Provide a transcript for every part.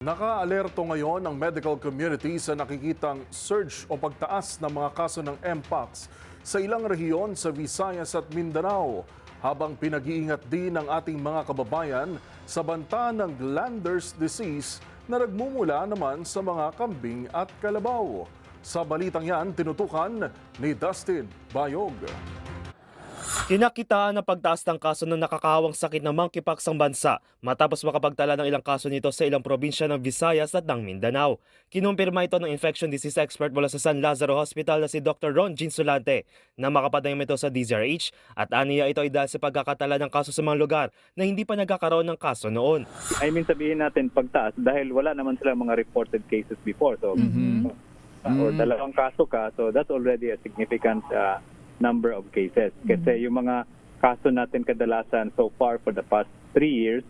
Naka-alerto ngayon ang medical community sa nakikitang surge o pagtaas ng mga kaso ng Mpox sa ilang rehiyon sa Visayas at Mindanao, habang pinag-iingat din ng ating mga kababayan sa banta ng glanders disease na nagmumula naman sa mga kambing at kalabaw. Sa balitang yan, tinutukan ni Dustin Bayog. Kinakitaan ang pagtaas ng kaso ng nakakahawang sakit ng monkeypox ang bansa matapos makapagtala ng ilang kaso nito sa ilang probinsya ng Visayas at ng Mindanao. Kinumpirma ito ng infection disease expert mula sa San Lazaro Hospital na si Dr. Ron Ginsolante na makapadayam ito sa DZRH at aniya ito ay dahil sa pagkakatala ng kaso sa mga lugar na hindi pa nagkakaroon ng kaso noon. Sabihin natin pagtaas dahil wala naman sila mga reported cases before. So, or dalawang kaso ka, so that's already a significant number of cases. Kasi yung mga kaso natin kadalasan so far for the past 3 years,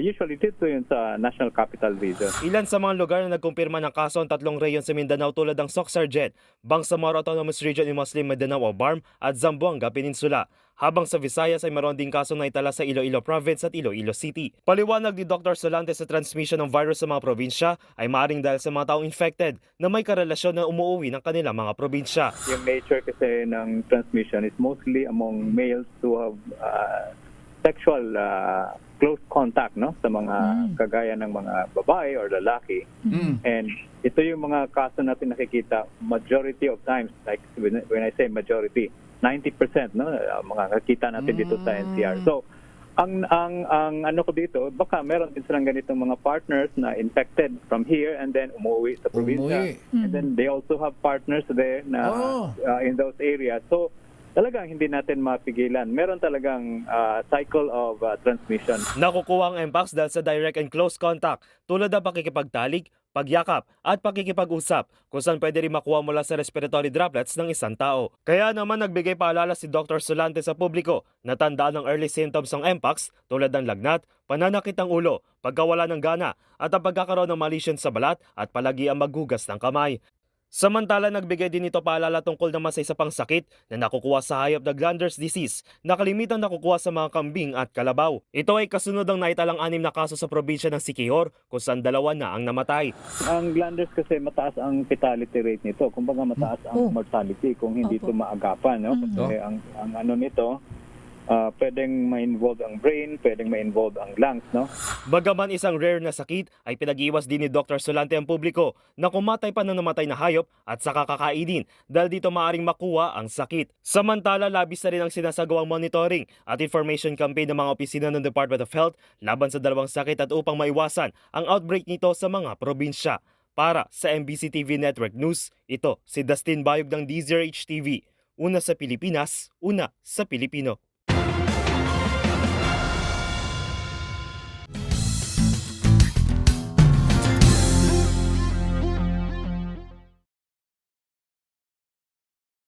usually dito yun sa National Capital Region. Ilan sa mga lugar na nagkumpirma ng kaso ang 3 rehiyon sa Mindanao tulad ng Soc-Sargent, Bangsamoro Autonomous Region in Muslim Mindanao o BARM at Zamboanga Peninsula. Habang sa Visayas ay meron din kaso na itala sa Iloilo Province at Iloilo City. Paliwanag ni Dr. Solante sa transmission ng virus sa mga probinsya ay maaaring dahil sa mga taong infected na may karelasyon na umuuwi ng kanilang mga probinsya. Yung nature kasi ng transmission is mostly among males who have sexual close contact sa mga kagaya ng mga babae or lalaki. And ito yung mga kaso natin nakikita majority of times, like when I say majority, 90% mga nakikita natin dito sa NCR. So ang ano ko dito, baka meron din silang ganitong mga partners na infected from here and then umuwi sa probinsya. And then they also have partners there na in those areas. So talagang hindi natin mapigilan. Meron talagang cycle of transmission. Nakukuha ang Mpox dahil sa direct and close contact tulad ng pakikipagtalik, pagyakap at pakikipag-usap kung saan pwede rin makuha mula sa respiratory droplets ng isang tao. Kaya naman nagbigay paalala si Dr. Solante sa publiko na tandaan ang early symptoms ng Mpox tulad ng lagnat, pananakit ng ulo, pagkawala ng gana at ang pagkakaroon ng mali sa balat at palagi ang maghugas ng kamay. Samantala, nagbigay din ito paalala tungkol naman sa isa pang sakit na nakukuha sa hayop na glanders disease na kalimitang nakukuha sa mga kambing at kalabaw. Ito ay kasunod ng naitalang 6 na kaso sa probinsya ng Siquijor kung saan 2 na ang namatay. Ang glanders kasi mataas ang fatality rate nito. Kumbaga mataas ang mortality kung hindi ito maagapan. Kasi ang ano nito, pwedeng ma-involve ang brain, pwedeng ma-involve ang lungs. Bagaman isang rare na sakit, ay pinag-iwas din ni Dr. Solante ang publiko na kumatay pa ng namatay na hayop at saka kakainin dahil dito maaring makuha ang sakit. Samantala, labis na rin ang sinasagawang monitoring at information campaign ng mga opisina ng Department of Health laban sa dalawang sakit at upang maiwasan ang outbreak nito sa mga probinsya. Para sa MBC TV Network News, ito si Dustin Bayog ng DZRH TV. Una sa Pilipinas, una sa Pilipino.